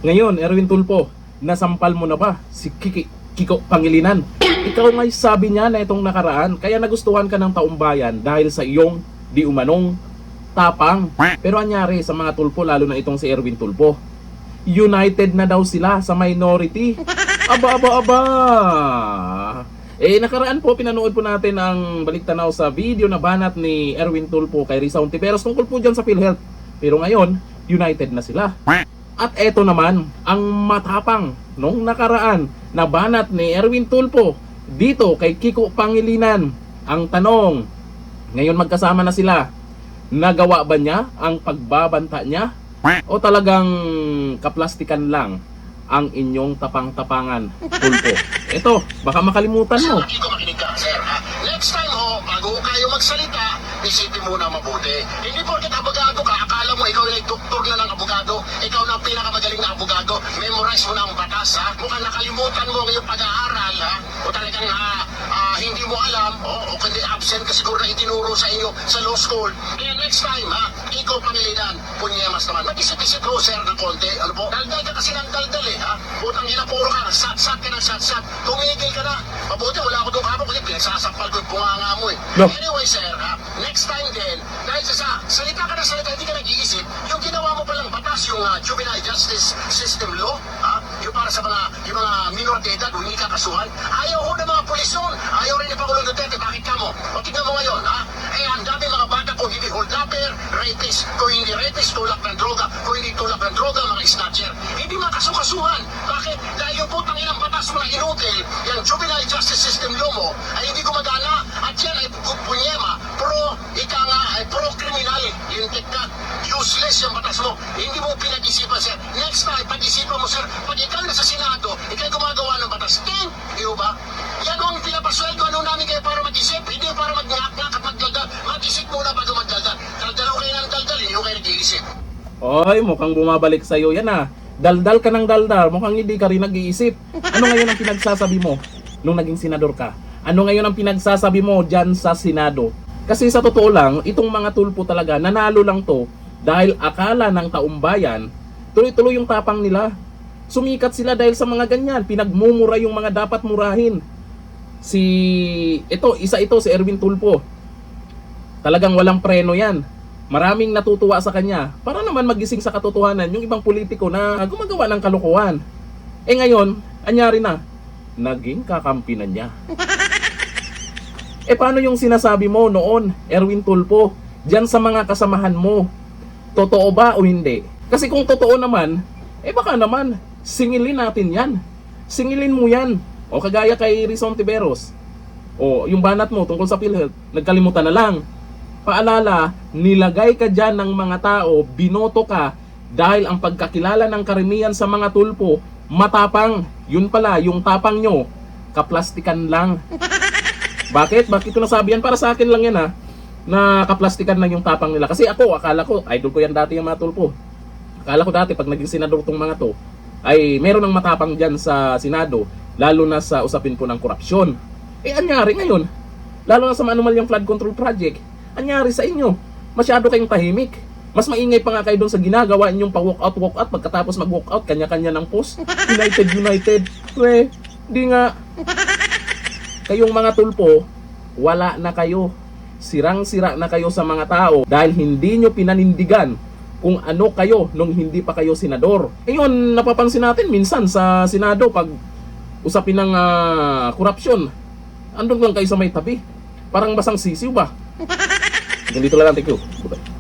Ngayon, Erwin Tulfo, nasampal mo na ba si Kiko Pangilinan? Ikaw nga'y sabi niya na itong nakaraan, kaya nagustuhan ka ng taong bayan dahil sa iyong di umanong tapang. Pero anyari sa mga Tulfo, lalo na itong si Erwin Tulfo, united na daw sila sa minority. Aba. Nakaraan po, pinanood po natin ang baliktanaw sa video na banat ni Erwin Tulfo kay Risa Hontiveros tungkol po dyan sa PhilHealth. Pero ngayon, united na sila. At eto naman, ang matapang nung nakaraan na banat ni Erwin Tulfo dito kay Kiko Pangilinan. Ang tanong, ngayon magkasama na sila, nagawa ba niya ang pagbabanta niya? O talagang kaplastikan lang ang inyong tapang-tapangan, Tulfo? Ito, baka makalimutan mo. Kiko, makinig ka, sir. Next time bago kayo magsalita, isipin muna mabuti. Hindi porket abogado ka, akala mo ikaw yung doktor na ng abogado, ikaw na ang pinakamagaling na abogado, memorize mo na ang batas, ha? Mukhang nakalimutan mo ang iyong pag-aaral, ha? O talagang hindi mo alam, o kundi absent ka siguro na itinuro sa inyo sa law school. Kaya next time, ikaw Pangilinan, punyemas naman. Mag-isip-isip ko, sir, ng konti. Ano po? Daldal ka kasi ng daldal, ha? Utang ina, puro ka, sat-sat ka ng sat-sat. Tumigil ka na. Mabuti, wala ako doon kapag kasi pinagsasampal ko yung bunganga mo, eh. No. Anyway, sir, next time din, dahil sa salita ka ng salita, hindi ka nag-iisip, yung ginawa mo palang batas, yung Juvenile Justice System Law, yung para sa yung mga minor de edad, hindi ka kasuhan, ayaw ho ng mga pulis yun, ayaw rin ni Pangulong Duterte, bakit ka mo? O tignan mo ngayon, ang dami mga bata kung hindi hold upper, rapist, kung hindi rapist, tulak ng droga, kung hindi tulak ng droga, mga snatcher, hindi makasukasuhan. Bakit? Dahil yung putang ilang batas mo na inutil, yung Juvenile Justice System Law mo, ay hindi gumagana, at yan ay punyema, pro-criminal, lintik ka, useless yung batas mo, hindi mo pinag-isipan, sir. Next time, pag-isipan mo, sir, pag ikaw na sa Senado, ikaw gumagawa ng batas, di ba? Yan ang pinapasweldo, ano namin kayo para mag-isip, hindi para mag-ngak-ngak at mag-daldal, mag-isip muna bago mag-daldal. Daldalo kayo ng daldal, hindi kayo nag-iisip. Oy, mukhang bumabalik sa'yo yan, Daldal ka ng daldal, mukhang hindi ka rin nag-iisip. Ano ngayon ang pinagsasabi mo nung naging senador ka? Ano ngayon ang pinagsasabi mo dyan sa Senado? Kasi sa totoo lang, itong mga Tulfo talaga, nanalo lang to dahil akala ng taong bayan, tuloy-tuloy yung tapang nila. Sumikat sila dahil sa mga ganyan, pinagmumura yung mga dapat murahin. Isa ito, si Erwin Tulfo. Talagang walang preno yan. Maraming natutuwa sa kanya para naman magising sa katotohanan yung ibang politiko na gumagawa ng kalokohan. Ngayon, anyari na, naging kakampi na niya. Paano yung sinasabi mo noon, Erwin Tulfo, dyan sa mga kasamahan mo? Totoo ba o hindi? Kasi kung totoo naman, baka naman, singilin natin yan. Singilin mo yan. O kagaya kay Risa Hontiveros. O yung banat mo tungkol sa PhilHealth, nagkalimutan na lang. Paalala, nilagay ka dyan ng mga tao, binoto ka, dahil ang pagkakilala ng karamihan sa mga Tulfo, matapang. Yun pala, yung tapang nyo, kaplastikan lang. Bakit? Bakit ko nasabi yan? Para sa akin lang yan, na kaplastikan lang yung tapang nila. Kasi akala ko, idol ko yan dati yung mga Tulfo. Akala ko dati, pag naging senador tong mga to, ay meron ng matapang dyan sa Senado, lalo na sa usapin po ng korupsyon. Anyari ngayon, lalo na sa manumalyang flood control project, anyari sa inyo, masyado kayong tahimik. Mas maingay pa nga kayo doon sa ginagawa inyong pa-walk out, pagkatapos mag-walk out, kanya-kanya ng post. United. Di nga. Kayong mga Tulfo, wala na kayo. Sirang-sira na kayo sa mga tao dahil hindi nyo pinanindigan kung ano kayo nung hindi pa kayo senador. Ngayon, napapansin natin minsan sa Senado pag usapin ng korupsyon, andun lang kayo sa may tabi. Parang basang sisiw ba? Ganito lang, thank you. Bye-bye.